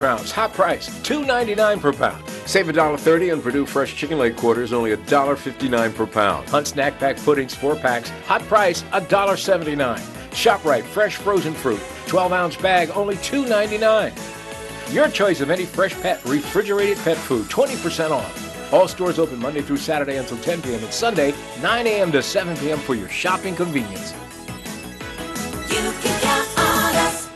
Pounds, hot price, $2.99 per pound. Save $1.30 on Purdue fresh chicken leg quarters, only $1.59 per pound. Hunt snack pack puddings, 4 packs, hot price, $1.79. ShopRite fresh frozen fruit, 12-ounce bag, only $2.99. Your choice of any fresh pet, refrigerated pet food, 20% off. All stores open Monday through Saturday until 10 p.m. and Sunday, 9 a.m. to 7 p.m. for your shopping convenience. You can count on us.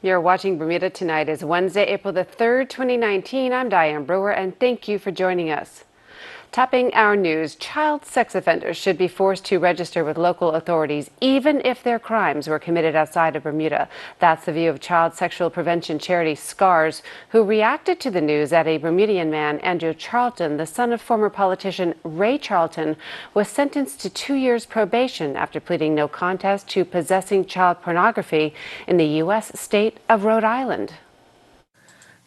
You're watching Bermuda Tonight. It's Wednesday, April the 3rd, 2019. I'm Diane Brewer, and thank you for joining us. Topping our news, child sex offenders should be forced to register with local authorities even if their crimes were committed outside of Bermuda. That's the view of child sexual prevention charity SCARS, who reacted to the news that a Bermudian man, Andrew Charlton, the son of former politician Ray Charlton, was sentenced to 2 years probation after pleading no contest to possessing child pornography in the U.S. state of Rhode Island.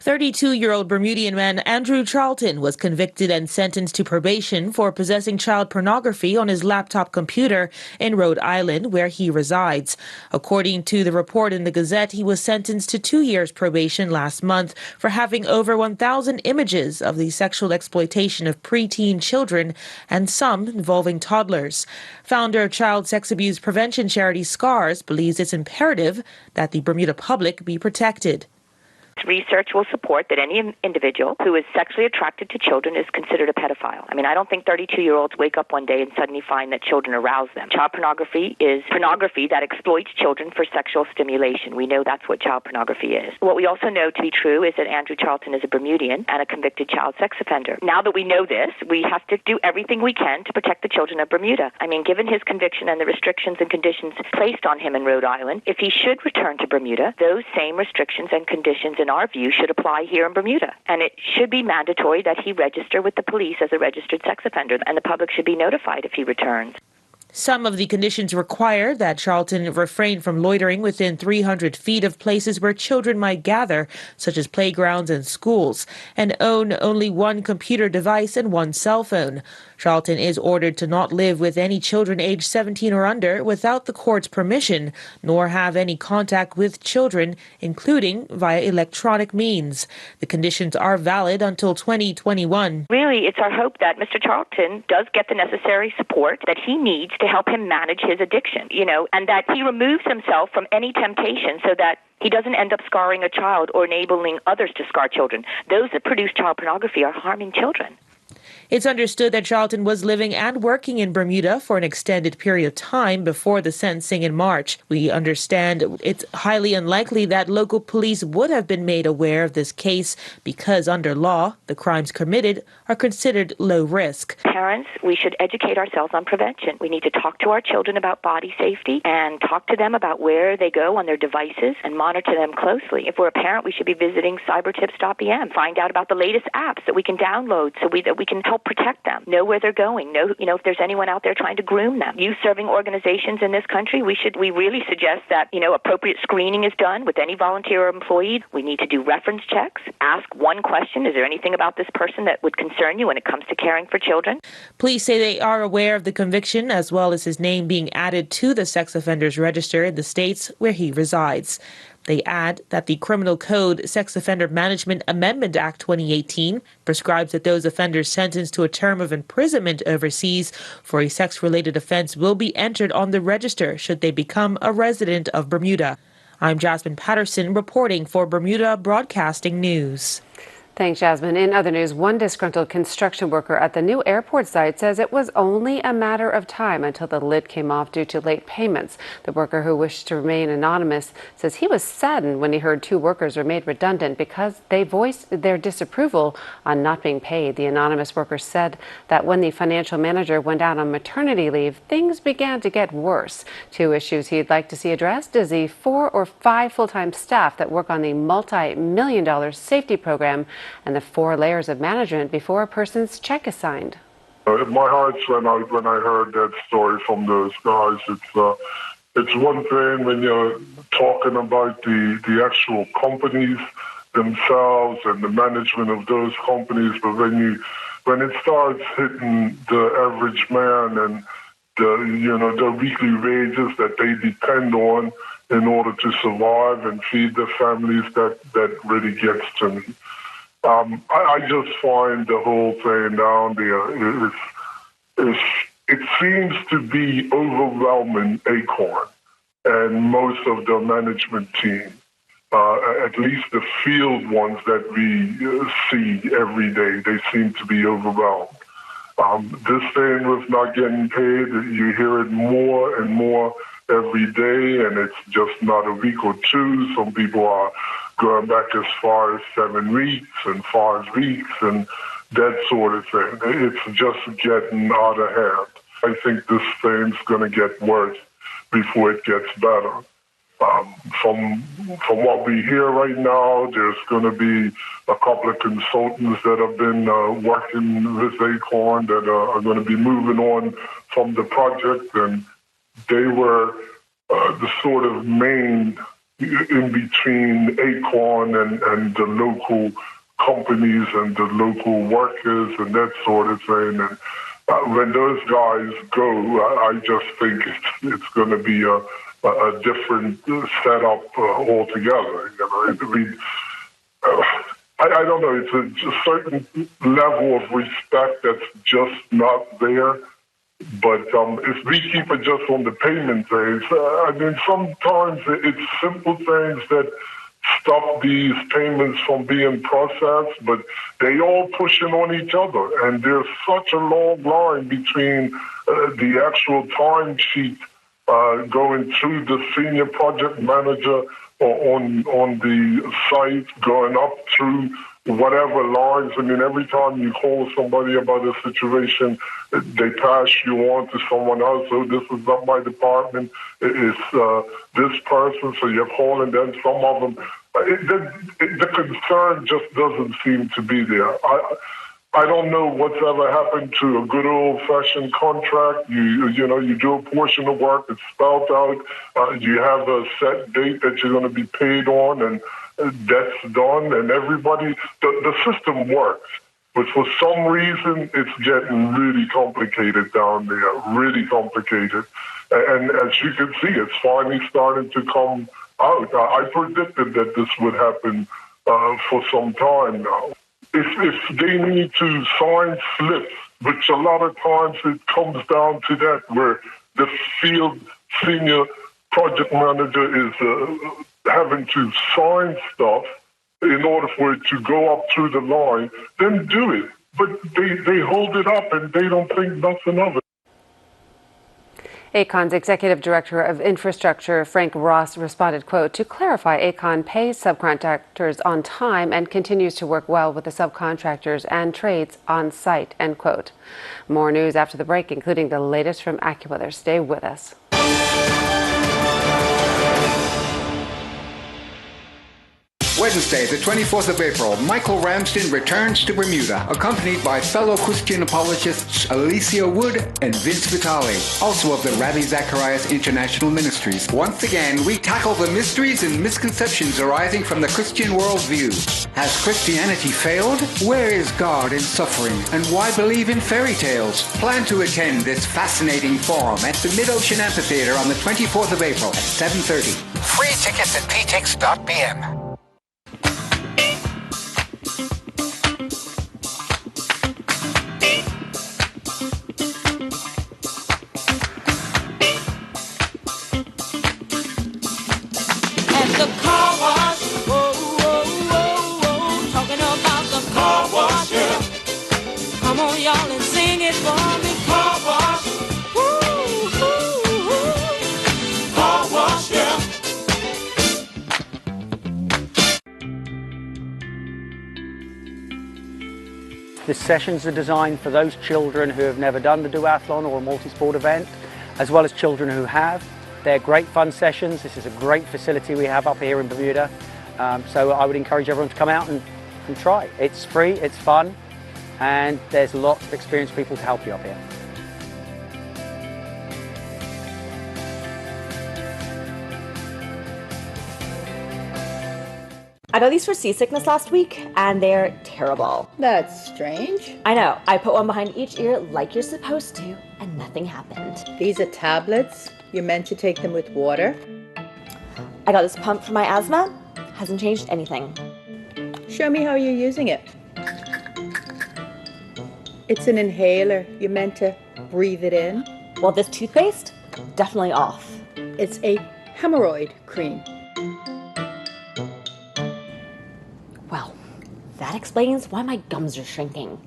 32-year-old Bermudian man Andrew Charlton was convicted and sentenced to probation for possessing child pornography on his laptop computer in Rhode Island, where he resides. According to the report in the Gazette, he was sentenced to 2 years probation last month for having over 1,000 images of the sexual exploitation of preteen children and some involving toddlers. Founder of child sex abuse prevention charity SCARS believes it's imperative that the Bermuda public be protected. Research will support that any individual who is sexually attracted to children is considered a pedophile. I mean, I don't think 32-year-olds wake up one day and suddenly find that children arouse them. Child pornography is pornography that exploits children for sexual stimulation. We know that's what child pornography is. What we also know to be true is that Andrew Charlton is a Bermudian and a convicted child sex offender. Now that we know this, we have to do everything we can to protect the children of Bermuda. I mean, given his conviction and the restrictions and conditions placed on him in Rhode Island, if he should return to Bermuda, those same restrictions and conditions, in our view, should apply here in Bermuda. And it should be mandatory that he register with the police as a registered sex offender, and the public should be notified if he returns. Some of the conditions require that Charlton refrain from loitering within 300 feet of places where children might gather, such as playgrounds and schools, and own only one computer device and one cell phone. Charlton is ordered to not live with any children aged 17 or under without the court's permission, nor have any contact with children, including via electronic means. The conditions are valid until 2021. Really, it's our hope that Mr. Charlton does get the necessary support that he needs to help him manage his addiction, and that he removes himself from any temptation so that he doesn't end up scarring a child or enabling others to scar children. Those that produce child pornography are harming children. It's understood that Charlton was living and working in Bermuda for an extended period of time before the sentencing in March. We understand it's highly unlikely that local police would have been made aware of this case because under law, the crimes committed are considered low risk. Parents, we should educate ourselves on prevention. We need to talk to our children about body safety and talk to them about where they go on their devices and monitor them closely. If we're a parent, we should be visiting cybertips.bm, find out about the latest apps that we can download so that we can help protect them, know where they're going, know, if there's anyone out there trying to groom them. Youth-serving organizations in this country, we really suggest that, appropriate screening is done with any volunteer or employee. We need to do reference checks, ask one question, is there anything about this person that would concern you when it comes to caring for children? Police say they are aware of the conviction as well as his name being added to the sex offenders register in the states where he resides. They add that the Criminal Code Sex Offender Management Amendment Act 2018 prescribes that those offenders sentenced to a term of imprisonment overseas for a sex-related offense will be entered on the register should they become a resident of Bermuda. I'm Jasmine Patterson reporting for Bermuda Broadcasting News. Thanks, Jasmine. In other news, one disgruntled construction worker at the new airport site says it was only a matter of time until the lid came off due to late payments. The worker, who wished to remain anonymous, says he was saddened when he heard 2 workers were made redundant because they voiced their disapproval on not being paid. The anonymous worker said that when the financial manager went out on maternity leave, things began to get worse. 2 issues he'd like to see addressed is the 4 or 5 full-time staff that work on the multi-million-dollar safety program and the 4 layers of management before a person's check is signed. My heart went out when I heard that story from those guys. it's one thing when you're talking about the actual companies themselves and the management of those companies, but when it starts hitting the average man and the weekly wages that they depend on in order to survive and feed their families, that really gets to me. I just find the whole thing down there it seems to be overwhelming Acorn and most of the management team. At least the field ones that we see every day, they seem to be overwhelmed. This thing with not getting paid, you hear it more and more every day, and it's just not a week or two. Some people are going back as far as 7 weeks and 5 weeks and that sort of thing. It's just getting out of hand. I think this thing's going to get worse before it gets better. From what we hear right now, there's going to be a couple of consultants that have been working with Acorn that are going to be moving on from the project, and they were the sort of main in between Acorn and the local companies and the local workers and that sort of thing. And when those guys go, I just think it's going to be a different setup altogether. I don't know. It's a certain level of respect that's just not there. But if we keep it just on the payment things, sometimes it's simple things that stop these payments from being processed, but they all pushing on each other. And there's such a long line between the actual timesheet going through the senior project manager on the site, going up through whatever lines. I mean, every time you call somebody about a situation, they pass you on to someone else. So this is not my department. It's this person. So you're calling them. Some of them, the concern just doesn't seem to be there. I don't know what's ever happened to a good old-fashioned contract. You do a portion of work, it's spelled out. You have a set date that you're going to be paid on, and that's done. And everybody, the system works. But for some reason, it's getting really complicated down there, really complicated. And as you can see, it's finally starting to come out. I predicted that this would happen for some time now. If they need to sign slips, which a lot of times it comes down to that, where the field senior project manager is having to sign stuff in order for it to go up through the line, then do it. But they hold it up and they don't think nothing of it. Acon's Executive Director of Infrastructure, Frank Ross, responded, quote, "To clarify, Acon pays subcontractors on time and continues to work well with the subcontractors and trades on site," end quote. More news after the break, including the latest from AccuWeather. Stay with us. Wednesday, the 24th of April, Michael Ramsden returns to Bermuda, accompanied by fellow Christian apologists Alicia Wood and Vince Vitale, also of the Rabbi Zacharias International Ministries. Once again, we tackle the mysteries and misconceptions arising from the Christian worldview. Has Christianity failed? Where is God in suffering? And why believe in fairy tales? Plan to attend this fascinating forum at the Mid-Ocean Amphitheater on the 24th of April at 7:30. Free tickets at ptix.bm. Y'all and sing it for me. Car wash. Car wash, yeah. The sessions are designed for those children who have never done the duathlon or a multi-sport event, as well as children who have. They're great fun sessions. This is a great facility we have up here in Bermuda. So I would encourage everyone to come out and try. It's free, it's fun, and there's lots of experienced people to help you up here. I got these for seasickness last week, and they're terrible. That's strange. I know. I put one behind each ear like you're supposed to, and nothing happened. These are tablets. You're meant to take them with water. I got this pump for my asthma. Hasn't changed anything. Show me how you're using it. It's an inhaler. You're meant to breathe it in. Well, this toothpaste, definitely off. It's a hemorrhoid cream. Well, that explains why my gums are shrinking.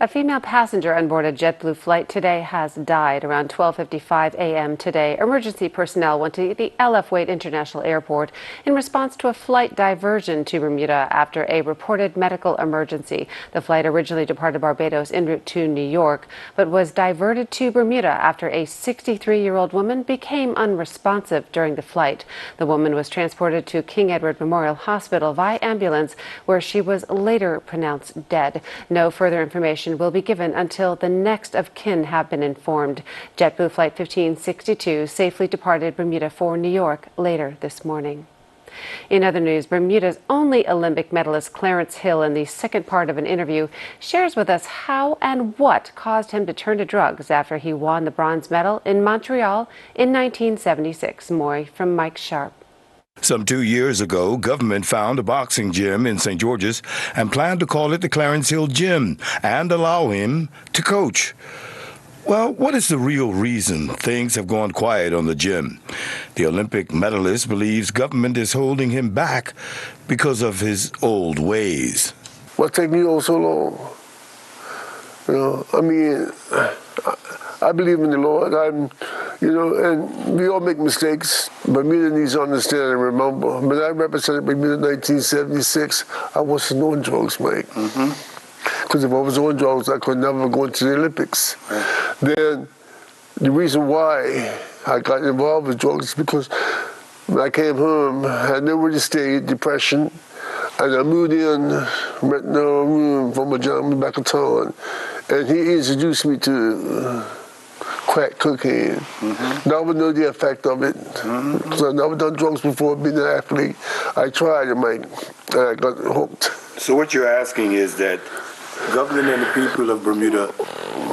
A female passenger on board a JetBlue flight today has died around 12:55 a.m. today. Emergency personnel went to the LF Wade International Airport in response to a flight diversion to Bermuda after a reported medical emergency. The flight originally departed Barbados en route to New York, but was diverted to Bermuda after a 63-year-old woman became unresponsive during the flight. The woman was transported to King Edward Memorial Hospital via ambulance, where she was later pronounced dead. No further information will be given until the next of kin have been informed. JetBlue Flight 1562 safely departed Bermuda for New York later this morning. In other news, Bermuda's only Olympic medalist Clarence Hill, in the second part of an interview, shares with us how and what caused him to turn to drugs after he won the bronze medal in Montreal in 1976. More from Mike Sharp. Some 2 years ago, government found a boxing gym in St. George's and planned to call it the Clarence Hill Gym and allow him to coach. Well, what is the real reason things have gone quiet on the gym? The Olympic medalist believes government is holding him back because of his old ways. What took me so long? You know, I mean, I believe in the Lord. And we all make mistakes. Bermuda needs to understand and remember. When I represented Bermuda in 1976, I wasn't on drugs, Mike. Because if I was on drugs, I could never go into the Olympics. Right. Then the reason why I got involved with drugs is because when I came home, I had nowhere to stay, depression, and I moved in, renting a room from a gentleman back in town, and he introduced me to crack cocaine. Never know the effect of it. Because I've never done drugs before, being an athlete. I tried it, Mike, and I got hooked. So what you're asking is that government and the people of Bermuda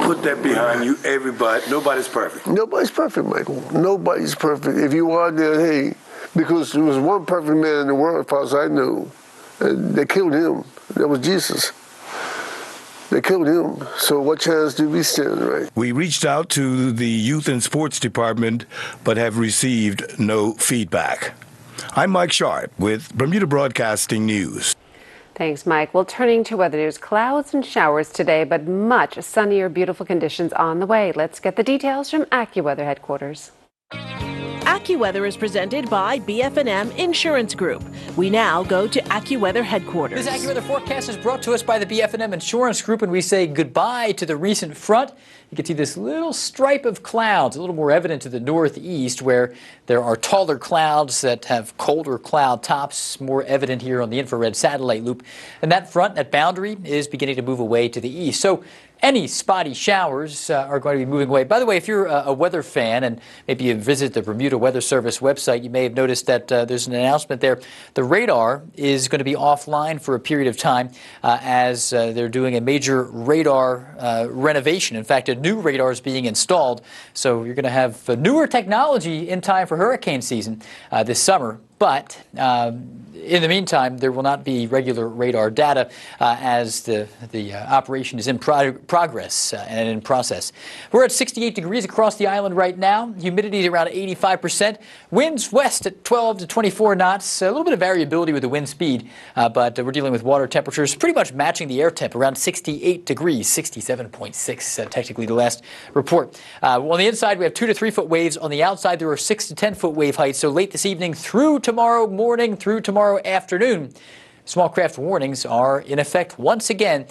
put that behind you. Everybody, nobody's perfect. Nobody's perfect, Michael. Nobody's perfect. If you are there, hey, because there was one perfect man in the world, as far as I knew, and they killed him. That was Jesus. They killed him. So what chance do we stand, right? We reached out to the Youth and Sports Department, but have received no feedback. I'm Mike Sharp with Bermuda Broadcasting News. Thanks, Mike. Well, turning to weather news, clouds and showers today, but much sunnier, beautiful conditions on the way. Let's get the details from AccuWeather headquarters. AccuWeather is presented by BF&M Insurance Group. We now go to AccuWeather headquarters. This AccuWeather forecast is brought to us by the BF&M Insurance Group, and we say goodbye to the recent front. You can see this little stripe of clouds, a little more evident to the northeast, where there are taller clouds that have colder cloud tops, more evident here on the infrared satellite loop. And that front, that boundary, is beginning to move away to the east. So any spotty showers are going to be moving away. By the way, if you're a weather fan and maybe you visit the Bermuda Weather Service website, you may have noticed that there's an announcement there. The radar is going to be offline for a period of time as they're doing a major radar renovation. In fact, a new radar is being installed. So you're going to have newer technology in time for hurricane season this summer. But in the meantime, there will not be regular radar data as the operation is in progress and in process. We're at 68 degrees across the island right now. Humidity is around 85%. Winds west at 12 to 24 knots. A little bit of variability with the wind speed, but we're dealing with water temperatures pretty much matching the air temp, around 68 degrees, 67.6 technically the last report. On the inside, we have 2 to 3 foot waves. On the outside, there are 6 to 10 foot wave heights. So late this evening through tomorrow morning through tomorrow afternoon, small craft warnings are in effect once again,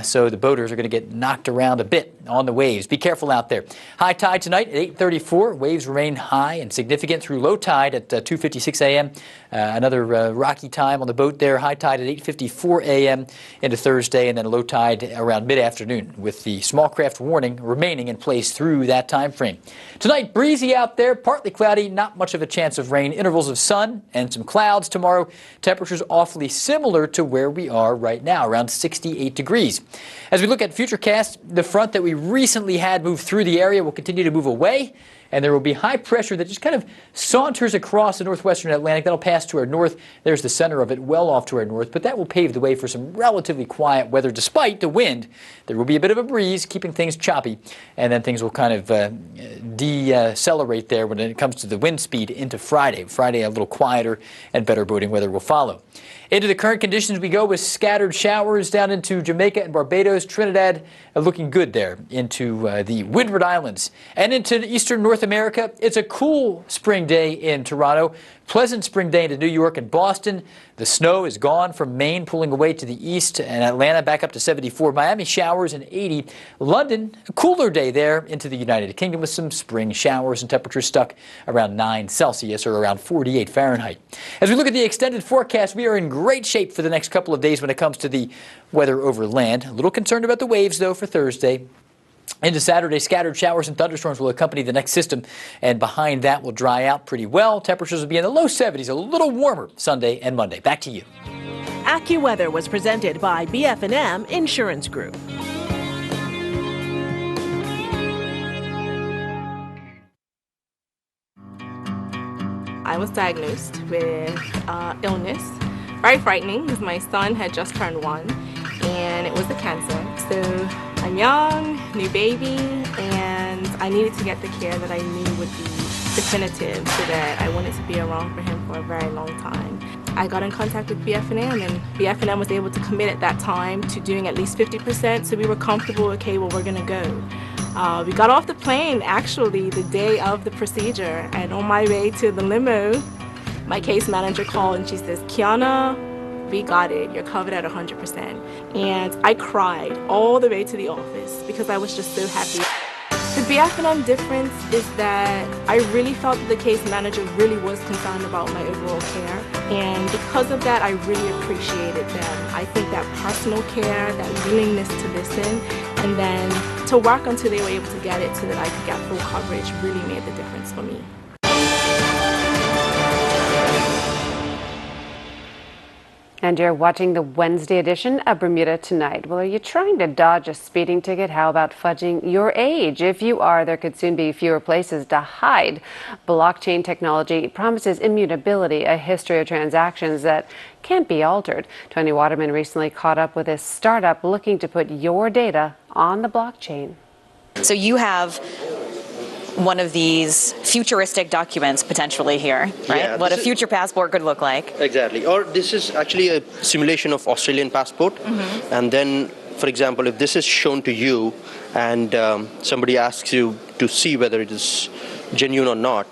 so the boaters are going to get knocked around a bit on the waves. Be careful out there. High tide tonight at 8:34. Waves remain high and significant through low tide at 2:56 a.m. Another rocky time on the boat there. High tide at 8:54 a.m. into Thursday, and then low tide around mid-afternoon, with the small craft warning remaining in place through that time frame. Tonight, breezy out there, partly cloudy, not much of a chance of rain, intervals of sun and some clouds tomorrow. Temperatures awfully similar to where we are right now, around 68 degrees. As we look at futurecast, the front that we recently had move through the area will continue to move away, and there will be high pressure that just kind of saunters across the northwestern Atlantic. That'll pass to our north. There's the center of it, well off to our north, but that will pave the way for some relatively quiet weather despite the wind. There will be a bit of a breeze, keeping things choppy, and then things will kind of decelerate there when it comes to the wind speed into Friday. Friday, a little quieter and better boating weather will follow. Into the current conditions we go with scattered showers down into Jamaica and Barbados. Trinidad looking good there into the Windward Islands. And into eastern North America, it's a cool spring day in Toronto. Pleasant spring day into New York and Boston. The snow is gone from Maine, pulling away to the east, and Atlanta back up to 74. Miami showers and 80. London, a cooler day there into the United Kingdom with some spring showers and temperatures stuck around 9 Celsius or around 48 Fahrenheit. As we look at the extended forecast, we are in great shape for the next couple of days when it comes to the weather over land. A little concerned about the waves, though, for Thursday. Into Saturday, scattered showers and thunderstorms will accompany the next system, and behind that will dry out pretty well. Temperatures will be in the low 70s, a little warmer Sunday and Monday. Back to you. AccuWeather was presented by BF&M Insurance Group. I was diagnosed with illness. Very frightening because my son had just turned 1 and it was a cancer. So I'm young, new baby, and I needed to get the care that I knew would be definitive so that I wanted to be around for him for a very long time. I got in contact with BF&M, and BF&M was able to commit at that time to doing at least 50%, so we were comfortable, okay, well, we're gonna go. We got off the plane actually the day of the procedure, and on my way to the limo, my case manager called and she says, "Kiana, we got it, you're covered at 100%. And I cried all the way to the office because I was just so happy. The BF&M difference is that I really felt that the case manager really was concerned about my overall care. And because of that, I really appreciated them. I think that personal care, that willingness to listen, and then to work until they were able to get it so that I could get full coverage really made the difference for me. And you're watching the Wednesday edition of Bermuda Tonight. Well, are you trying to dodge a speeding ticket? How about fudging your age? If you are, there could soon be fewer places to hide. Blockchain technology promises immutability, a history of transactions that can't be altered. Tony Waterman recently caught up with a startup looking to put your data on the blockchain. So you have one of these futuristic documents potentially here, right? Yeah, what a future passport could look like. Exactly. Or this is actually a simulation of Australian passport. Mm-hmm. And then, for example, if this is shown to you and somebody asks you to see whether it is genuine or not,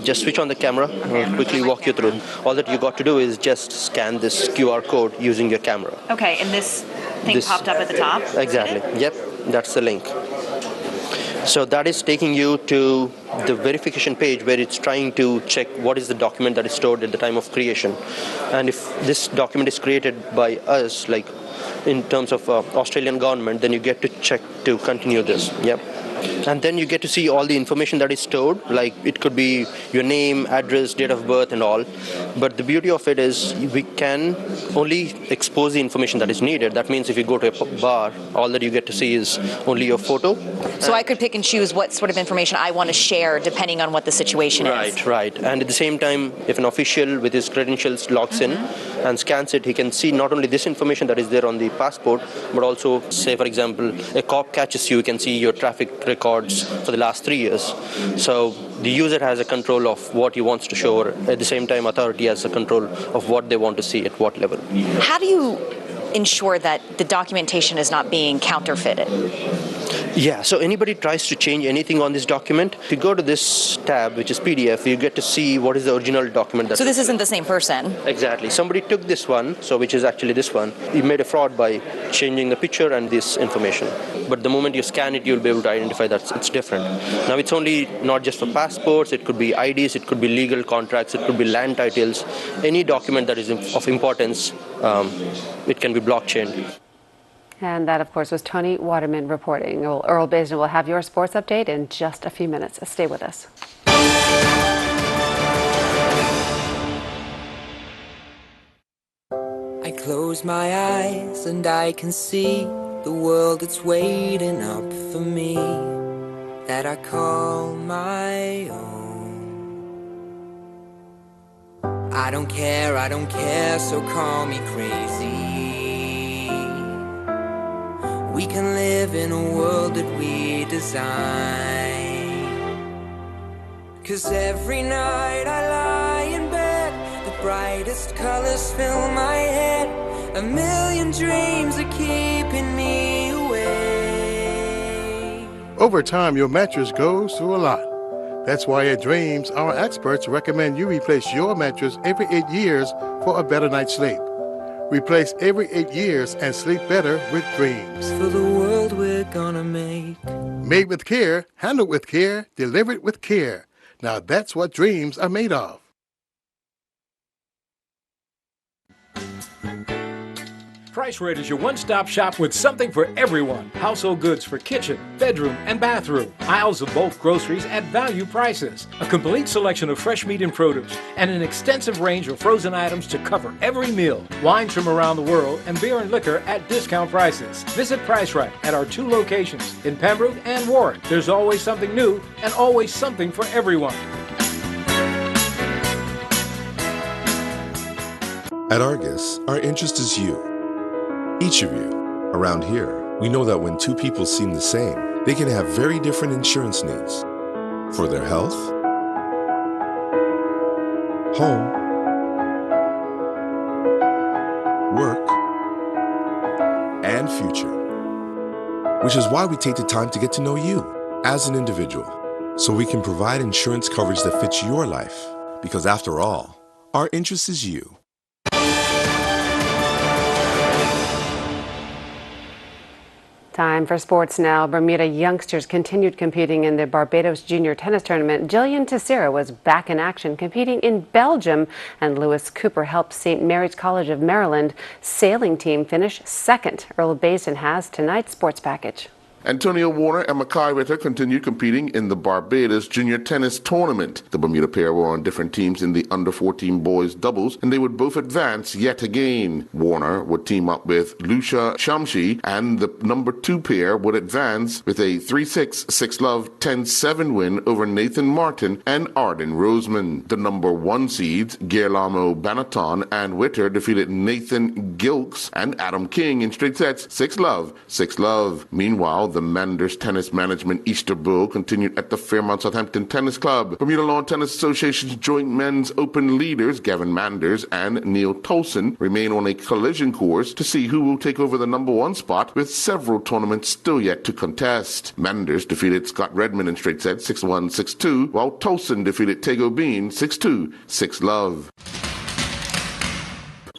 just switch on the camera and I'll quickly walk you through. All that you got to do is just scan this QR code using your camera. Okay, and this thing popped up at the top? Exactly. Yep, that's the link. So that is taking you to the verification page where it's trying to check what is the document that is stored at the time of creation. And if this document is created by us, like in terms of Australian government, then you get to check to continue this. Yep. And then you get to see all the information that is stored, like it could be your name, address, date of birth and all. But the beauty of it is we can only expose the information that is needed. That means if you go to a bar, all that you get to see is only your photo. So I could pick and choose what sort of information I want to share depending on what the situation is. Right. And at the same time, if an official with his credentials logs in and scans it, he can see not only this information that is there on the passport, but also, say for example, a cop catches you, you can see your traffic records for the last 3 years. So the user has a control of what he wants to show, or at the same time authority has a control of what they want to see at what level. How do you ensure that the documentation is not being counterfeited? Yeah, so anybody tries to change anything on this document, if you go to this tab, which is PDF, you get to see what is the original document. So this isn't the same person? Exactly. Somebody took this one, so which is actually this one. You made a fraud by changing the picture and this information. But the moment you scan it, you'll be able to identify that it's different. Now, it's only not just for passports, it could be IDs, it could be legal contracts, it could be land titles. Any document that is of importance, it can be blockchain. And that, of course, was Tony Waterman reporting. Well, Earl Basin will have your sports update in just a few minutes. Stay with us. I close my eyes and I can see the world that's waiting up for me, that I call my own. I don't care, so call me crazy. We can live in a world that we design. 'Cause every night I lie in bed, the brightest colors fill my head. A million dreams are keeping me awake. Over time, your mattress goes through a lot. That's why at Dreams, our experts recommend you replace your mattress every 8 years for a better night's sleep. Replace every 8 years and sleep better with Dreams. For the world we're gonna make. Made with care, handled with care, delivered with care. Now that's what dreams are made of. Price Rate is your one-stop shop with something for everyone. Household goods for kitchen, bedroom, and bathroom. Aisles of bulk groceries at value prices. A complete selection of fresh meat and produce, and an extensive range of frozen items to cover every meal. Wines from around the world, and beer and liquor at discount prices. Visit Price Right at our 2 locations in Pembroke and Warren. There's always something new and always something for everyone. At Argus, our interest is you. Each of you. Around here, we know that when 2 people seem the same, they can have very different insurance needs. For their health, home, work, and future. Which is why we take the time to get to know you as an individual, so we can provide insurance coverage that fits your life. Because after all, our interest is you. Time for sports now. Bermuda youngsters continued competing in the Barbados Junior Tennis Tournament. Jillian Teixeira was back in action competing in Belgium, and Lewis Cooper helped St. Mary's College of Maryland sailing team finish second. Earl Basin has tonight's sports package. Antonio Warner and Makai Ritter continued competing in the Barbados Junior Tennis Tournament. The Bermuda pair were on different teams in the under-14 boys doubles, and they would both advance yet again. Warner would team up with Lucia Shamshi, and the number 2 pair would advance with a 3-6, 6-love, 10-7 win over Nathan Martin and Arden Roseman. The number 1 seeds, Guillermo Banaton and Witter, defeated Nathan Gilks and Adam King in straight sets, 6-love, 6-love. Meanwhile, the Manders Tennis Management Easter Bowl continued at the Fairmont Southampton Tennis Club. Bermuda Lawn Tennis Association's joint men's open leaders, Gavin Manders and Neil Tolson, remain on a collision course to see who will take over the number 1 spot, with several tournaments still yet to contest. Manders defeated Scott Redmond in straight sets, 6-1, 6-2, while Tolson defeated Tego Bean, 6-2, 6-love.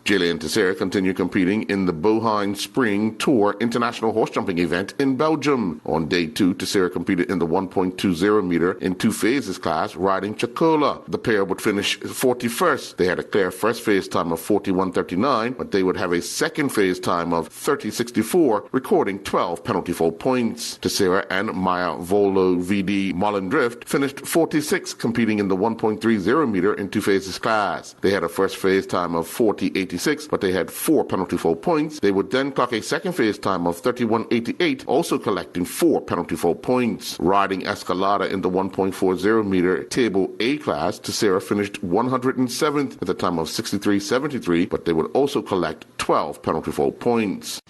Jillian Teixeira continued competing in the Bohine Spring Tour International Horse Jumping event in Belgium. On day 2, Teixeira competed in the 1.20 meter in 2 phases class, riding Chacola. The pair would finish 41st. They had a clear first phase time of 41.39, but they would have a second phase time of 30.64, recording 12 penalty fault points. Teixeira and Maya Volo VD Mollendrift finished 46th, competing in the 1.30 meter in 2 phases class. They had a first phase time of 40.86, but they had 4 penalty fault points. They would then clock a second phase time of 31.88, also collecting 4 penalty fault points. Riding Escalada in the 1.40 meter table A class, Teixeira finished 107th at a time of 63.73, but they would also collect 12 penalty fault points.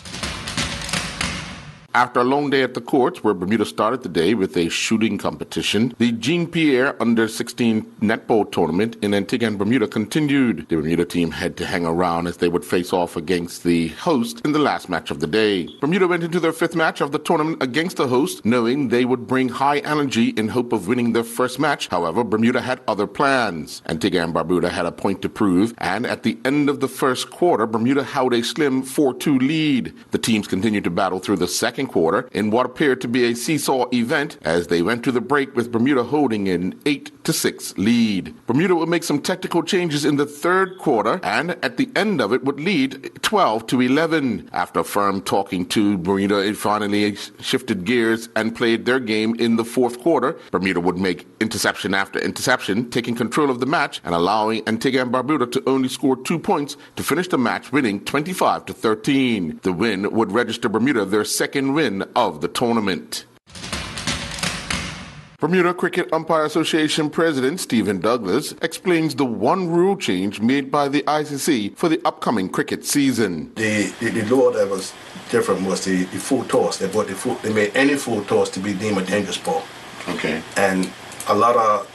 After a long day at the courts, where Bermuda started the day with a shooting competition, the Jean-Pierre Under-16 netball tournament in Antigua and Bermuda continued. The Bermuda team had to hang around as they would face off against the host in the last match of the day. Bermuda went into their fifth match of the tournament against the host, knowing they would bring high energy in hope of winning their first match. However, Bermuda had other plans. Antigua and Barbuda had a point to prove, and at the end of the first quarter, Bermuda held a slim 4-2 lead. The teams continued to battle through the second quarter in what appeared to be a seesaw event as they went to the break with Bermuda holding an 8-6 lead. Bermuda would make some technical changes in the third quarter, and at the end of it would lead 12-11. After firm talking to Bermuda, it finally shifted gears and played their game in the fourth quarter. Bermuda would make interception after interception, taking control of the match and allowing Antigua and Barbuda to only score 2 points to finish the match, winning 25-13. The win would register Bermuda their second win of the tournament. Bermuda Cricket Umpire Association President Stephen Douglas explains the one rule change made by the ICC for the upcoming cricket season. The law that was different was the full toss. They made any full toss to be deemed a dangerous ball. Okay. And a lot of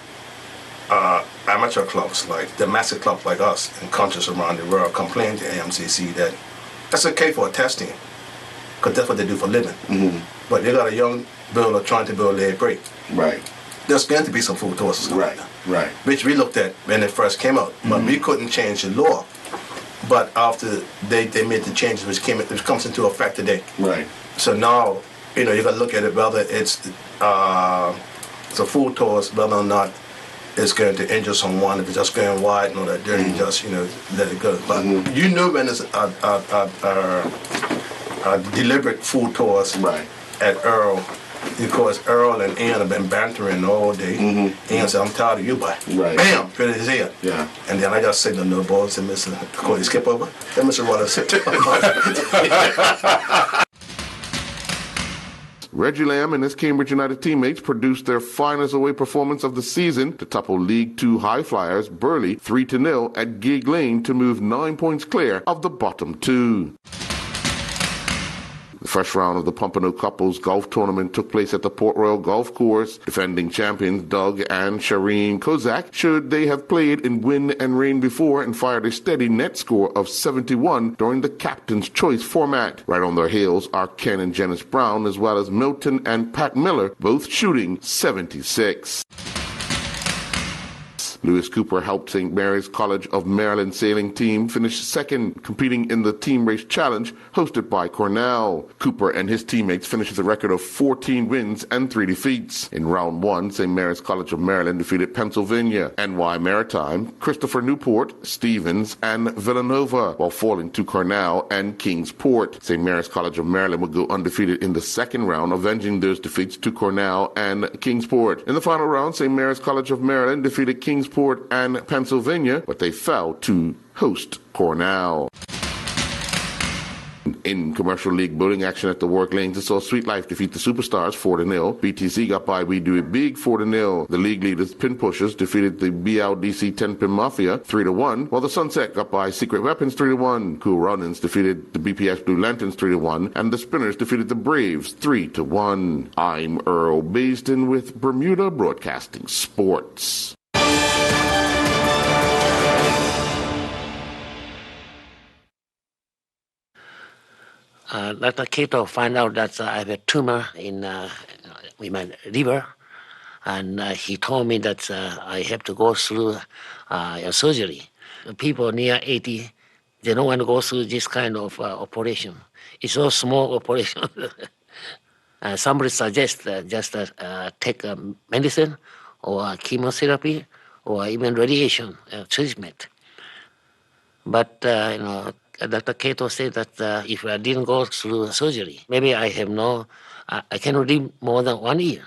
amateur clubs, like domestic clubs like us and countries around the world, complained to AMCC that that's okay for testing, because that's what they do for a living. Mm-hmm. But they got a young builder trying to build a break. Right. There's going to be some full tosses. Right. Right. Which we looked at when it first came out, but we couldn't change the law. But after they made the changes, which comes into effect today. Right. So now, you got to look at it whether it's a full toss, whether or not it's going to injure someone, if it's just going wide and all that, then you just let it go. But when it's a deliberate full toss at Earl, because Earl and Ian have been bantering all day. Ian said, "I'm tired of you, boy." Right. Bam! Straight in his head. Yeah. And then I just signaled no balls and Mr. Cody skip over. And Mr. Wallace said, Reggie Lamb and his Cambridge United teammates produced their finest away performance of the season to topple League Two high flyers Burley 3-0 at Gig Lane to move 9 points clear of the bottom two. The first round of the Pompano Couples Golf Tournament took place at the Port Royal Golf Course. Defending champions Doug and Shireen Kozak, should they have played in wind and rain before and fired a steady net score of 71 during the Captain's Choice format. Right on their heels are Ken and Janice Brown, as well as Milton and Pat Miller, both shooting 76. Lewis Cooper helped St. Mary's College of Maryland sailing team finish second, competing in the Team Race Challenge hosted by Cornell. Cooper and his teammates finished with a record of 14 wins and 3 defeats. In round 1, St. Mary's College of Maryland defeated Pennsylvania, NY Maritime, Christopher Newport, Stevens, and Villanova, while falling to Cornell and Kingsport. St. Mary's College of Maryland would go undefeated in the second round, avenging those defeats to Cornell and Kingsport. In the final round, St. Mary's College of Maryland defeated Kingsport and Pennsylvania, but they fell to host Cornell. In Commercial League bowling action at the Work Lanes, it saw Sweet Life defeat the Superstars 4-0. BTC got by We Do It Big 4-0. The league leaders Pin Pushers defeated the BLDC 10-Pin Mafia 3-1, while the Sunset got by Secret Weapons 3-1. Cool Runnings defeated the BPS Blue Lanterns 3-1, and the Spinners defeated the Braves 3-1. I'm Earl Basden with Bermuda Broadcasting Sports. Dr. Kato found out that I have a tumor in my liver, and he told me that I have to go through a surgery. People near 80, they don't want to go through this kind of operation. It's a small operation. Somebody suggests just take medicine or chemotherapy or even radiation treatment. But, Dr. Kato said that if I didn't go through surgery, maybe I cannot live more than 1 year.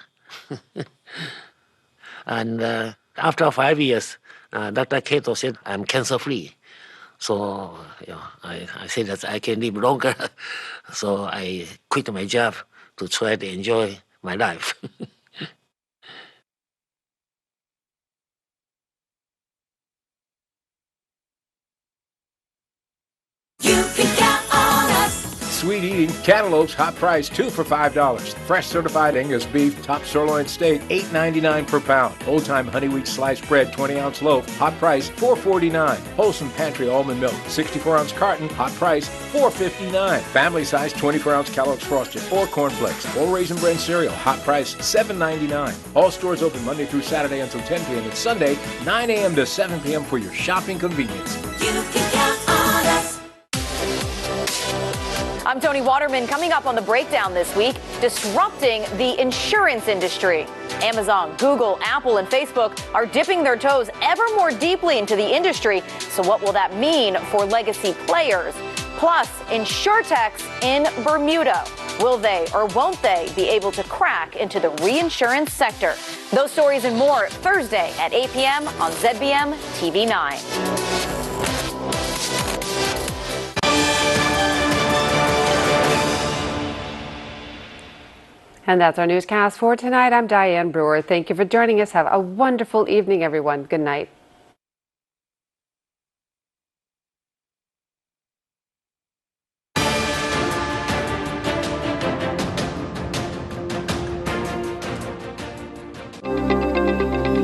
And after 5 years, Dr. Kato said I'm cancer-free. So I said that I can live longer. So I quit my job to try to enjoy my life. You can count on us. Sweet Eating Cantaloupes, hot price 2 for $5. Fresh certified Angus beef, top sirloin steak, $8.99 per pound. Old Time Honey Wheat sliced bread, 20-ounce loaf, hot price $4.49. Wholesome Pantry almond milk, 64-ounce carton, hot price $4.59. Family size 24-ounce Kellogg's Frosted or cornflakes or Raisin Bran cereal, hot price $7.99. All stores open Monday through Saturday until 10 p.m. and Sunday, 9 a.m. to 7 p.m. for your shopping convenience. You can count on us. I'm Tony Waterman. Coming up on The Breakdown this week, disrupting the insurance industry. Amazon, Google, Apple, and Facebook are dipping their toes ever more deeply into the industry. So what will that mean for legacy players? Plus, insurtechs in Bermuda. Will they or won't they be able to crack into the reinsurance sector? Those stories and more Thursday at 8 p.m. on ZBM TV 9. And that's our newscast for tonight. I'm Diane Brewer. Thank you for joining us. Have a wonderful evening, everyone. Good night.